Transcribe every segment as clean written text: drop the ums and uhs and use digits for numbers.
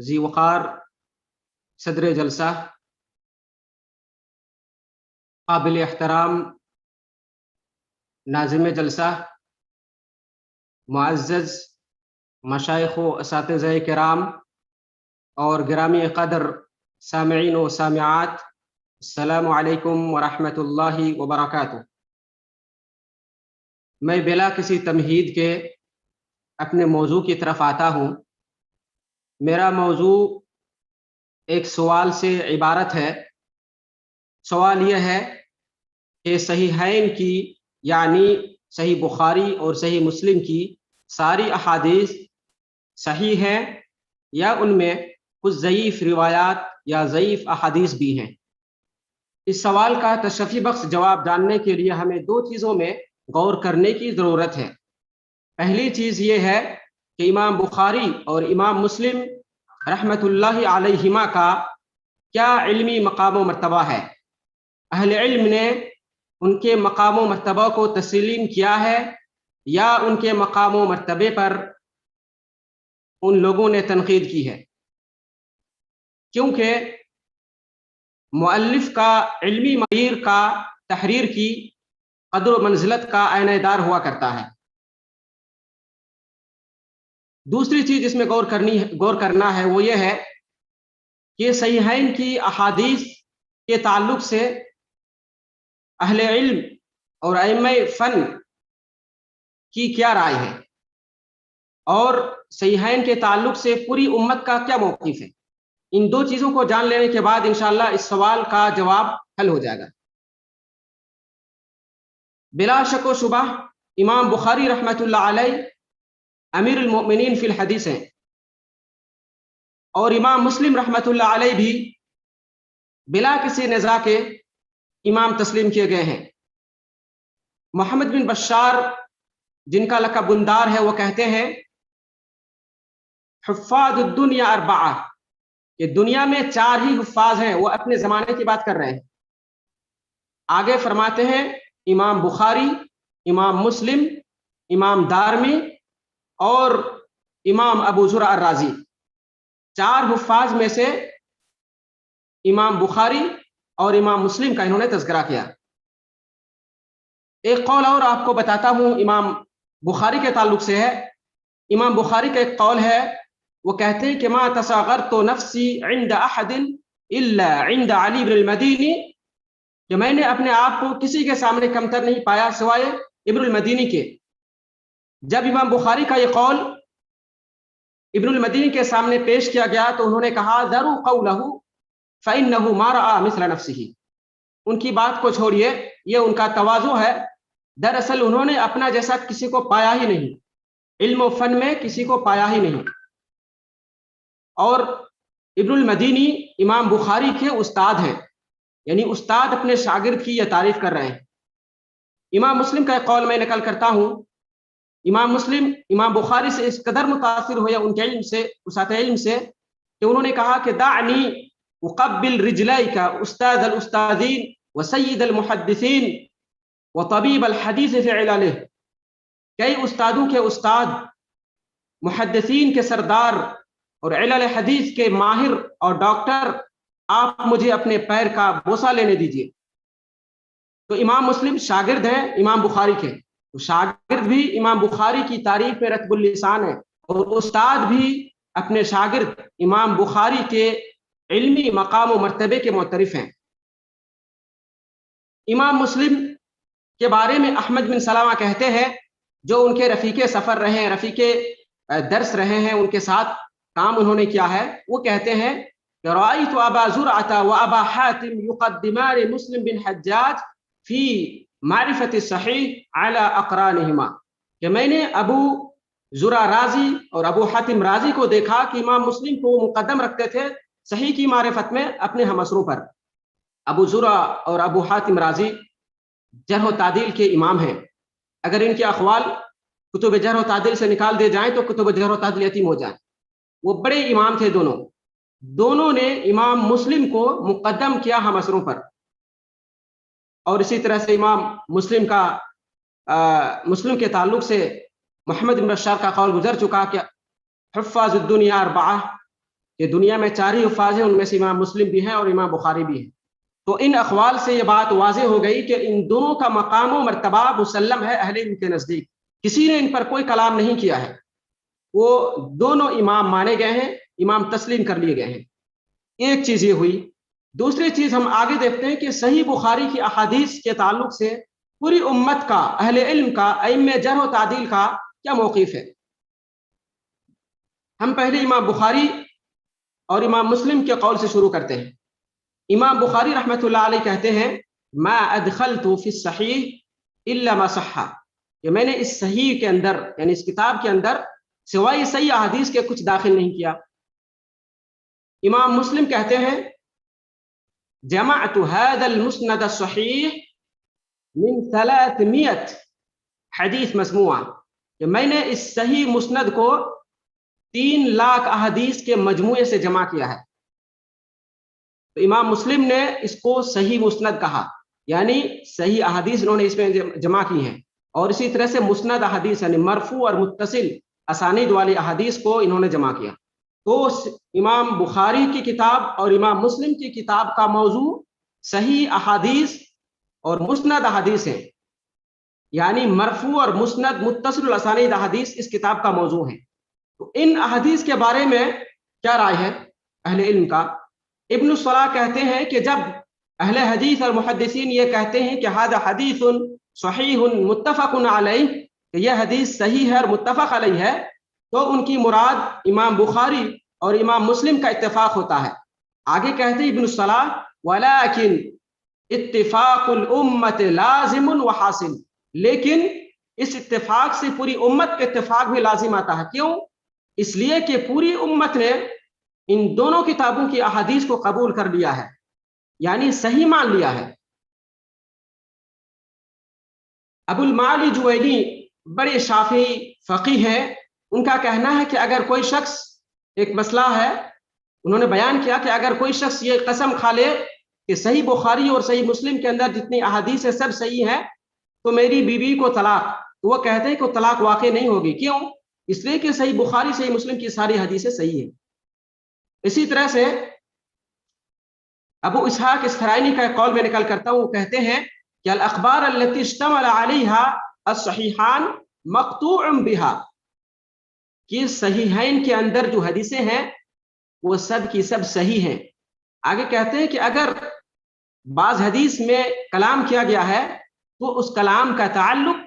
ذی وقار صدر جلسہ، قابل احترام ناظم جلسہ، معزز مشائخ و اساتذہ کرام اور گرامی قدر سامعین و سامعات، السلام علیکم ورحمۃ اللہ وبرکاتہ۔ میں بلا کسی تمہید کے اپنے موضوع کی طرف آتا ہوں۔ میرا موضوع ایک سوال سے عبارت ہے۔ سوال یہ ہے کہ صحیحین کی یعنی صحیح بخاری اور صحیح مسلم کی ساری احادیث صحیح ہیں یا ان میں کچھ ضعیف روایات یا ضعیف احادیث بھی ہیں؟ اس سوال کا تشفی بخش جواب جاننے کے لیے ہمیں دو چیزوں میں غور کرنے کی ضرورت ہے۔ پہلی چیز یہ ہے کہ امام بخاری اور امام مسلم رحمۃ اللہ علیہما کا کیا علمی مقام و مرتبہ ہے؟ اہل علم نے ان کے مقام و مرتبہ کو تسلیم کیا ہے یا ان کے مقام و مرتبے پر ان لوگوں نے تنقید کی ہے؟ کیونکہ مؤلف کا علمی معیار کا تحریر کی قدر و منزلت کا آئینہ دار ہوا کرتا ہے۔ دوسری چیز اس میں غور کرنا ہے وہ یہ ہے کہ صحیحین کی احادیث کے تعلق سے اہل علم اور ائمہ فن کی کیا رائے ہے اور صحیحین کے تعلق سے پوری امت کا کیا موقف ہے۔ ان دو چیزوں کو جان لینے کے بعد انشاءاللہ اس سوال کا جواب حل ہو جائے گا۔ بلا شک و شبہ امام بخاری رحمۃ اللہ علیہ امیر المؤمنین فی الحدیث ہیں اور امام مسلم رحمۃ اللہ علیہ بھی بلا کسی نزاع کے امام تسلیم کیے گئے ہیں۔ محمد بن بشار جن کا لقب بندار ہے وہ کہتے ہیں حفاظ الدنیا اربعہ، کہ دنیا میں چار ہی حفاظ ہیں، وہ اپنے زمانے کی بات کر رہے ہیں۔ آگے فرماتے ہیں امام بخاری، امام مسلم، امام دارمی اور امام ابو زرع الرازی۔ چار حفاظ میں سے امام بخاری اور امام مسلم کا انہوں نے تذکرہ کیا۔ ایک قول اور آپ کو بتاتا ہوں امام بخاری کے تعلق سے ہے۔ امام بخاری کا ایک قول ہے، وہ کہتے ہیں کہ ما تصاغرت نفسی عند احد الا عند علی بن المدینی، کہ میں نے اپنے آپ کو کسی کے سامنے کمتر نہیں پایا سوائے ابن المدینی کے۔ جب امام بخاری کا یہ قول ابن المدینی کے سامنے پیش کیا گیا تو انہوں نے کہا ذروا قولہ فإنہ ما رأى مثل نفسہ، ان کی بات کو چھوڑیے، یہ ان کا تواضع ہے، دراصل انہوں نے اپنا جیسا کسی کو پایا ہی نہیں، علم و فن میں کسی کو پایا ہی نہیں۔ اور ابن المدینی امام بخاری کے استاد ہیں، یعنی استاد اپنے شاگرد کی یہ تعریف کر رہے ہیں۔ امام مسلم کا ایک قول میں نقل کرتا ہوں۔ امام مسلم امام بخاری سے اس قدر متاثر ہوئے ان کے علم سے، وسعت علم سے، کہ انہوں نے کہا کہ دعنی اقبل رجلیک استاذ الاستاذین وسید المحدثین وطبیب الحدیث فی عللہ، کئی استادوں کے استاد، محدثین کے سردار اور علل حدیث کے ماہر اور ڈاکٹر، آپ مجھے اپنے پیر کا بوسہ لینے دیجیے۔ تو امام مسلم شاگرد ہیں امام بخاری کے، تو شاگرد بھی امام بخاری کی تعریف میں رطب اللسان ہے اور استاد بھی اپنے شاگرد امام بخاری کے علمی مقام و مرتبے کے معترف ہیں۔ امام مسلم کے بارے میں احمد بن سلامہ کہتے ہیں، جو ان کے رفیق سفر رہے ہیں، رفیق درس رہے ہیں، ان کے ساتھ کام انہوں نے کیا ہے، وہ کہتے ہیں کہ رأیت ابا زرعة وابا حاتم یقدمان مسلم بن حجاج فی معرفت الصحیح علی اقرانہما، کہ میں نے ابو زرع رازی اور ابو حاتم رازی کو دیکھا کہ امام مسلم کو مقدم رکھتے تھے صحیح کی معرفت میں اپنے ہمعصروں پر۔ ابو زرع اور ابو حاتم رازی جرح و تعدیل کے امام ہیں۔ اگر ان کے اقوال کتب جرح و تعدیل سے نکال دیے جائیں تو کتب جرح و تعدیل یتیم ہو جائیں۔ وہ بڑے امام تھے، دونوں نے امام مسلم کو مقدم کیا ہم اثروں پر۔ اور اسی طرح سے امام مسلم کا مسلم کے تعلق سے محمد بن بشار کا قول گزر چکا کہ حفاظ الدنیا اربعہ، کہ دنیا میں 4 ہی حفاظ ہیں، ان میں سے امام مسلم بھی ہیں اور امام بخاری بھی ہیں. تو ان اقوال سے یہ بات واضح ہو گئی کہ ان دونوں کا مقام و مرتبہ مسلم ہے اہل علم کے نزدیک، کسی نے ان پر کوئی کلام نہیں کیا ہے، وہ دونوں امام مانے گئے ہیں، امام تسلیم کر لیے گئے ہیں. ایک چیز یہ ہوئی. دوسری چیز ہم آگے دیکھتے ہیں کہ صحیح بخاری کی احادیث کے تعلق سے پوری امت کا، اہل علم کا، ائمہ جرح و تعدیل کا کیا موقف ہے. ہم پہلے امام بخاری اور امام مسلم کے قول سے شروع کرتے ہیں. امام بخاری رحمۃ اللہ علیہ کہتے ہیں ما ادخلت فی الصحیح الا ما صح، کہ میں نے اس صحیح کے اندر یعنی اس کتاب کے اندر سوائے صحیح احادیث کے کچھ داخل نہیں کیا. امام مسلم کہتے ہیں جمعت هذا المسند الصحیح من 300 حدیث مسموعہ، کہ میں نے اس صحیح مسند کو 3 لاکھ احادیث کے مجموعے سے جمع کیا ہے. تو امام مسلم نے اس کو صحیح مسند کہا، یعنی صحیح احادیث انہوں نے اس میں جمع کی ہیں. اور اسی طرح سے مسند احادیث یعنی مرفوع اور متصل اسانید والی احادیث کو انہوں نے جمع کیا. تو امام بخاری کی کتاب اور امام مسلم کی کتاب کا موضوع صحیح احادیث اور مسند احادیث ہیں، یعنی مرفوع اور مسند متصل الاسانید احادیث اس کتاب کا موضوع ہیں. تو ان احادیث کے بارے میں کیا رائے ہے اہل علم کا؟ ابن الصلاح کہتے ہیں کہ جب اہل حدیث اور محدثین یہ کہتے ہیں کہ ھذا حدیث صحیح متفق علیہ، کہ یہ حدیث صحیح ہے اور متفق علیہ ہے، تو ان کی مراد امام بخاری اور امام مسلم کا اتفاق ہوتا ہے. آگے کہتے ہیں ابن الصلاح ولکن اتفاق الامت لازم و حاصل، لیکن اس اتفاق سے پوری امت کے اتفاق بھی لازم آتا ہے. کیوں؟ اس لیے کہ پوری امت نے ان دونوں کتابوں کی احادیث کو قبول کر لیا ہے، یعنی صحیح مان لیا ہے. ابو المعالی جوینی بڑے شافعی فقیہ ہیں، ان کا کہنا ہے کہ اگر کوئی شخص، ایک مسئلہ ہے انہوں نے بیان کیا کہ اگر کوئی شخص یہ قسم کھا لے کہ صحیح بخاری اور صحیح مسلم کے اندر جتنی احادیث ہے سب صحیح ہیں تو میری بیوی کو طلاق، تو وہ کہتے ہیں کہ طلاق واقع نہیں ہوگی. کیوں؟ اس لیے کہ صحیح بخاری صحیح مسلم کی ساری حدیثیں صحیح ہیں. اسی طرح سے ابو اسحاق اسفرائینی کا ایک قول میں نقل کرتا ہوں، وہ کہتے ہیں کہ الاخبار التي اشتمل عليها الصحيحان مقطوع بها، کہ صحیحین کے اندر جو حدیثیں ہیں وہ سب کی سب صحیح ہیں. آگے کہتے ہیں کہ اگر بعض حدیث میں کلام کیا گیا ہے تو اس کلام کا تعلق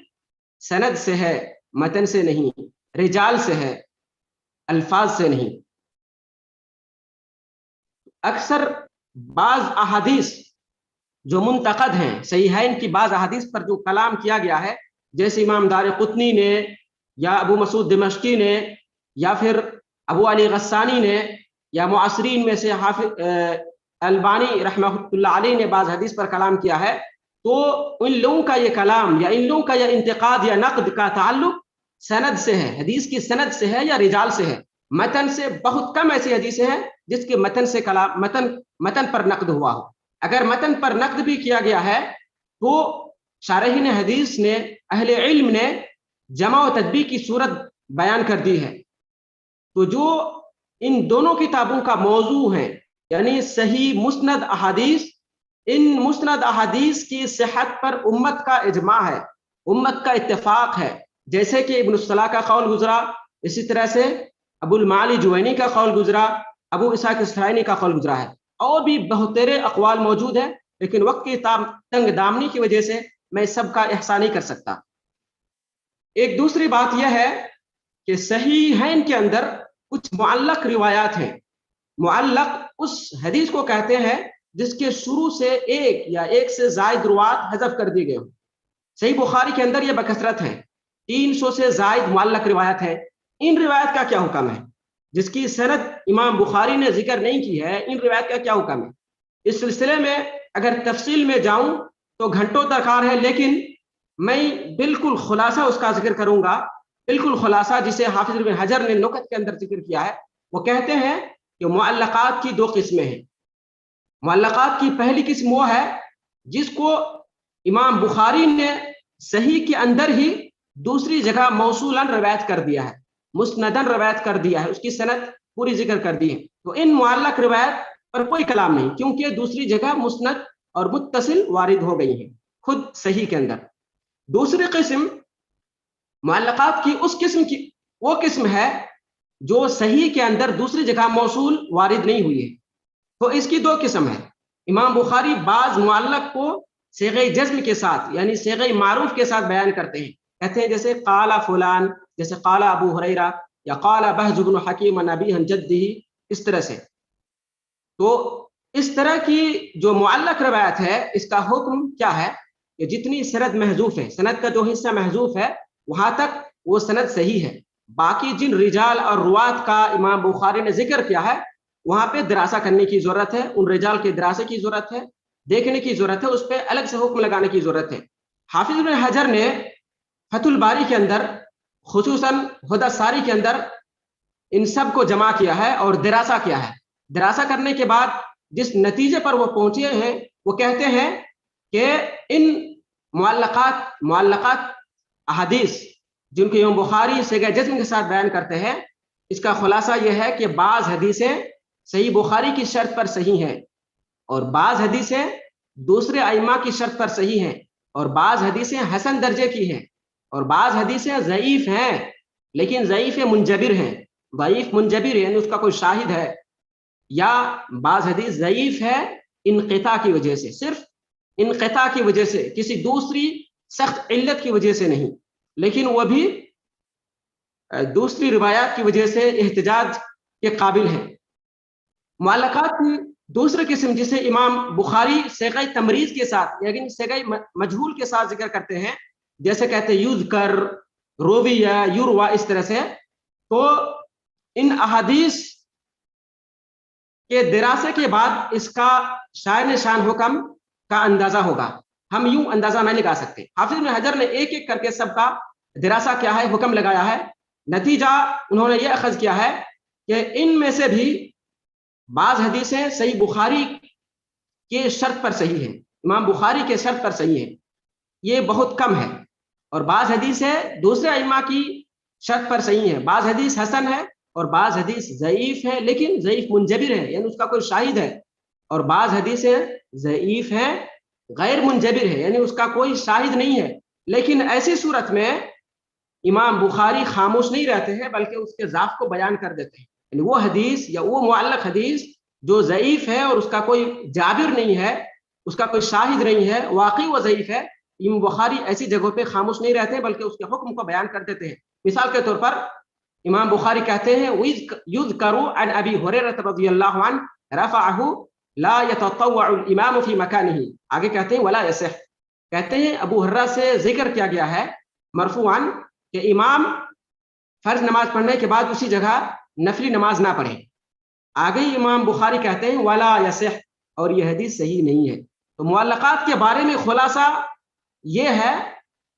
سند سے ہے، متن سے نہیں، رجال سے ہے، الفاظ سے نہیں. اکثر بعض احادیث جو منتقد ہیں، صحیحین کی بعض احادیث پر جو کلام کیا گیا ہے، جیسے امام دارقطنی نے یا ابو مسعود دمشقی نے یا پھر ابو علی غسانی نے یا معاصرین میں سے حافظ البانی رحمہ اللہ علیہ نے بعض حدیث پر کلام کیا ہے، تو ان لوگوں کا یہ کلام یا ان لوگوں کا یہ انتقاد یا نقد کا تعلق سند سے ہے، حدیث کی سند سے ہے یا رجال سے ہے. متن سے بہت کم ایسی حدیثیں ہیں جس کے متن سے کلام متن پر نقد ہوا ہو. اگر متن پر نقد بھی کیا گیا ہے تو شارحین حدیث نے، اہل علم نے جمع و تطبیق کی صورت بیان کر دی ہے. تو جو ان دونوں کتابوں کا موضوع ہے یعنی صحیح مسند احادیث، ان مسند احادیث کی صحت پر امت کا اجماع ہے، امت کا اتفاق ہے. جیسے کہ ابن الصلاح کا قول گزرا، اسی طرح سے ابو المعالی جوینی کا قول گزرا، ابو اسحاق اسفرائینی کا قول گزرا ہے. اور بھی بہترے اقوال موجود ہیں، لیکن وقت کی تنگ دامنی کی وجہ سے میں سب کا احصاء نہیں کر سکتا. ایک دوسری بات یہ ہے کہ صحیحین کے اندر کچھ معلق روایات ہیں. معلق اس حدیث کو کہتے ہیں جس کے شروع سے ایک یا ایک سے زائد روایات حذف کر دی گئے ہوں. صحیح بخاری کے اندر یہ بکثرت ہے، 300 سے زائد معلق روایت ہے. ان روایت کا کیا حکم ہے؟ جس کی سند امام بخاری نے ذکر نہیں کی ہے، ان روایت کا کیا حکم ہے؟ اس سلسلے میں اگر تفصیل میں جاؤں تو گھنٹوں درکار ہے، لیکن میں بالکل خلاصہ اس کا ذکر کروں گا. بالکل خلاصہ جسے حافظ ابن حجر نے نکت کے اندر ذکر کیا ہے. وہ کہتے ہیں کہ معلقات کی 2 قسمیں ہیں. معلقات کی پہلی قسم وہ ہے جس کو امام بخاری نے صحیح کے اندر ہی دوسری جگہ موصولاً روایت کر دیا ہے، مسندن روایت کر دیا ہے، اس کی سند پوری ذکر کر دی ہے. تو ان معلق روایت پر کوئی کلام نہیں، کیونکہ دوسری جگہ مسند اور متصل وارد ہو گئی ہیں خود صحیح کے اندر۔ دوسری قسم معلقات کی وہ قسم ہے جو صحیح کے اندر دوسری جگہ موصول وارد نہیں ہوئی ہے۔ تو اس کی دو قسم ہے۔ امام بخاری بعض معلق کو صیغہ جزم کے ساتھ یعنی صیغہ معروف کے ساتھ بیان کرتے ہیں، کہتے ہیں جیسے قال فلان، جیسے قال ابو ہریرہ یا قال بہز بن حکیم عن ابیہ عن جدہ، اس طرح سے۔ تو اس طرح کی جو معلق روایت ہے اس کا حکم کیا ہے کہ جتنی سند محذوف ہے، سند کا جو حصہ محذوف ہے وہاں تک وہ سند صحیح ہے، باقی جن رجال اور روات کا امام بخاری نے ذکر کیا ہے وہاں پہ دراسہ کرنے کی ضرورت ہے، ان رجال کے دراسے کی ضرورت ہے، دیکھنے کی ضرورت ہے، اس پہ الگ سے حکم لگانے کی ضرورت ہے۔ حافظ ابن حجر نے فتح الباری کے اندر خصوصاً ہدی الساری کے اندر ان سب کو جمع کیا ہے اور دراسہ کیا ہے۔ دراسہ کرنے کے بعد جس نتیجے پر وہ پہنچے ہیں وہ کہتے ہیں کہ ان معلقات احادیث جن کو امام بخاری صیغہ جزم کے ساتھ بیان کرتے ہیں، اس کا خلاصہ یہ ہے کہ بعض حدیثیں صحیح بخاری کی شرط پر صحیح ہیں، اور بعض حدیثیں دوسرے ائمہ کی شرط پر صحیح ہیں، اور بعض حدیثیں حسن درجے کی ہیں، اور بعض حدیثیں ضعیف ہیں لیکن ضعیف منجبر ہیں، ضعیف منجبر یعنی اس کا کوئی شاہد ہے، یا بعض حدیث ضعیف ہے انقطاع کی وجہ سے، صرف انقطاع کی وجہ سے، کسی دوسری سخت علت کی وجہ سے نہیں، لیکن وہ بھی دوسری روایات کی وجہ سے احتجاج کے قابل ہیں۔ معلقات کی دوسری قسم جسے امام بخاری صیغہ تمریز کے ساتھ یعنی صیغہ مجہول کے ساتھ ذکر کرتے ہیں، جیسے کہتے ہیں یذکر، رویہ، یروا، اس طرح سے، تو ان احادیث کے دراسے کے بعد اس کا شائن شان حکم کا اندازہ ہوگا، ہم یوں اندازہ نہیں لگا سکتے۔ حافظ ابن حجر نے ایک ایک کر کے سب کا دراسہ کیا ہے، حکم لگایا ہے، نتیجہ انہوں نے یہ اخذ کیا ہے کہ ان میں سے بھی بعض حدیثیں صحیح بخاری کے شرط پر صحیح ہیں، امام بخاری کے شرط پر صحیح ہیں، یہ بہت کم ہے، اور بعض حدیثیں دوسرے ائمہ کی شرط پر صحیح ہیں، بعض حدیث حسن ہے اور بعض حدیث ضعیف ہے لیکن ضعیف منجبر ہے یعنی اس کا کوئی شاہد ہے، اور بعض حدیثیں ضعیف ہے غیر منجبر ہے یعنی اس کا کوئی شاہد نہیں ہے، لیکن ایسی صورت میں امام بخاری خاموش نہیں رہتے ہیں بلکہ اس کے ضعف کو بیان کر دیتے ہیں، یعنی وہ حدیث یا وہ معلق حدیث جو ضعیف ہے اور اس کا کوئی جابر نہیں ہے، اس کا کوئی شاہد نہیں ہے، واقعی وہ ضعیف ہے، امام بخاری ایسی جگہوں پہ خاموش نہیں رہتے بلکہ اس کے حکم کو بیان کر دیتے ہیں۔ مثال کے طور پر امام بخاری کہتے ہیں یذکر عن ابی ہریرہ رضی اللہ عنہ رفعہ لا یتطوع الامام فی مکانہ، آگے کہتے ہیں ولا یصح، کہتے ہیں ابو ہریرہ سے ذکر کیا گیا ہے مرفوعاً کہ امام فرض نماز پڑھنے کے بعد اسی جگہ نفلی نماز نہ پڑھے، آگے امام بخاری کہتے ہیں ولا یصح، اور یہ حدیث صحیح نہیں ہے۔ تو معلقات کے بارے میں خلاصہ یہ ہے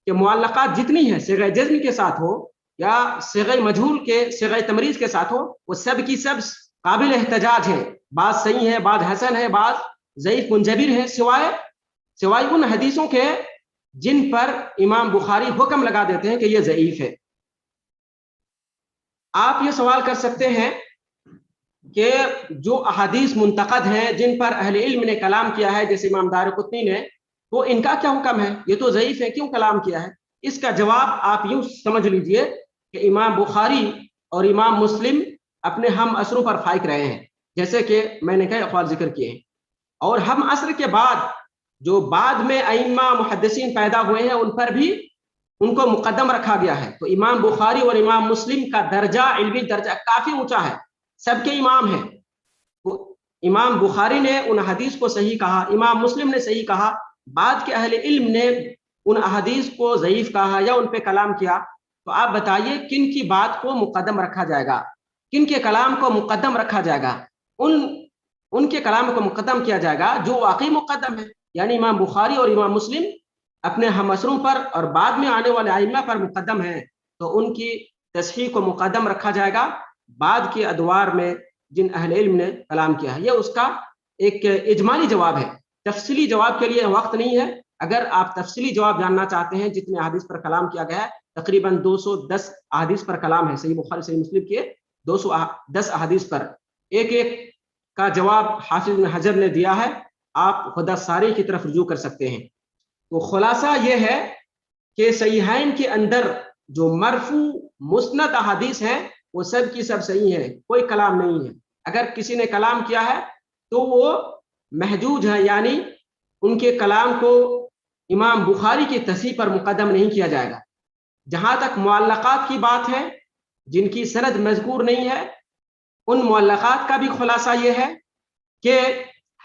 کہ معلقات جتنی ہیں صیغہ جزم کے ساتھ ہو یا صیغہ مجہول کے صیغہ تمریز کے ساتھ ہو، وہ سب کی سب قابل احتجاج ہیں، بعض صحیح ہیں، بعض حسن ہے، بعض ضعیف منجبر ہیں، سوائے ان حدیثوں کے جن پر امام بخاری حکم لگا دیتے ہیں کہ یہ ضعیف ہے۔ آپ یہ سوال کر سکتے ہیں کہ جو احادیث منتقد ہیں جن پر اہل علم نے کلام کیا ہے جیسے امام دارقطنی نے، تو ان کا کیا حکم ہے، یہ تو ضعیف ہے، کیوں کلام کیا ہے؟ اس کا جواب آپ یوں سمجھ لیجئے کہ امام بخاری اور امام مسلم اپنے ہم عصروں پر فائق رہے ہیں، جیسے کہ میں نے کئی اقوال ذکر کیے ہیں، اور ہم عصر کے بعد جو بعد میں ائمہ محدثین پیدا ہوئے ہیں ان پر بھی ان کو مقدم رکھا گیا ہے۔ تو امام بخاری اور امام مسلم کا درجہ، علمی درجہ کافی اونچا ہے، سب کے امام ہیں۔ امام بخاری نے ان حدیث کو صحیح کہا، امام مسلم نے صحیح کہا، بعد کے اہل علم نے ان احادیث کو ضعیف کہا یا ان پہ کلام کیا، تو آپ بتائیے کن کی بات کو مقدم رکھا جائے گا، کن کے کلام کو مقدم رکھا جائے گا؟ ان کے کلام کو مقدم کیا جائے گا جو واقعی مقدم ہے، یعنی امام بخاری اور امام مسلم اپنے ہم عصروں پر اور بعد میں آنے والے ائمہ پر مقدم ہیں، تو ان کی تصحیح کو مقدم رکھا جائے گا بعد کے ادوار میں جن اہل علم نے کلام کیا ہے۔ یہ اس کا ایک اجمالی جواب ہے، تفصیلی جواب کے لیے وقت نہیں ہے۔ اگر آپ تفصیلی جواب جاننا چاہتے ہیں جتنے احادیث پر کلام کیا گیا ہے، تقریباً 210 احادیث پر کلام ہے، صحیح بخاری صحیح مسلم کے 210 احادیث پر، ایک ایک کا جواب حافظ ابن حجر نے دیا ہے، آپ خدا ساری کی طرف رجوع کر سکتے ہیں۔ تو خلاصہ یہ ہے کہ صحیحین کے اندر جو مرفوع مسند احادیث ہیں وہ سب کی سب صحیح ہیں، کوئی کلام نہیں ہے۔ اگر کسی نے کلام کیا ہے تو وہ محجوج ہے، یعنی ان کے کلام کو امام بخاری کی تصحیح پر مقدم نہیں کیا جائے گا۔ جہاں تک معلقات کی بات ہے جن کی سند مذکور نہیں ہے، ان معلقات کا بھی خلاصہ یہ ہے کہ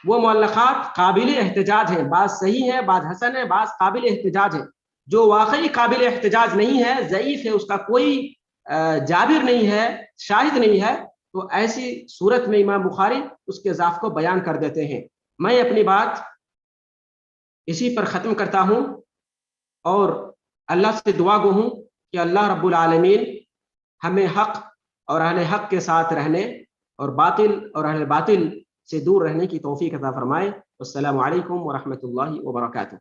وہ معلقات قابل احتجاج ہیں، بعض صحیح ہے، بعض حسن ہے، بعض قابل احتجاج ہے۔ جو واقعی قابل احتجاج نہیں ہے، ضعیف ہے، اس کا کوئی جابر نہیں ہے، شاہد نہیں ہے، تو ایسی صورت میں امام بخاری اس کے ضعف کو بیان کر دیتے ہیں۔ میں اپنی بات اسی پر ختم کرتا ہوں اور اللہ سے دعا گو ہوں کہ اللہ رب العالمین ہمیں حق اور اہل حق کے ساتھ رہنے اور باطل اور اہل باطل سے دور رہنے کی توفیق عطا فرمائے۔ السلام علیکم ورحمۃ اللہ وبرکاتہ۔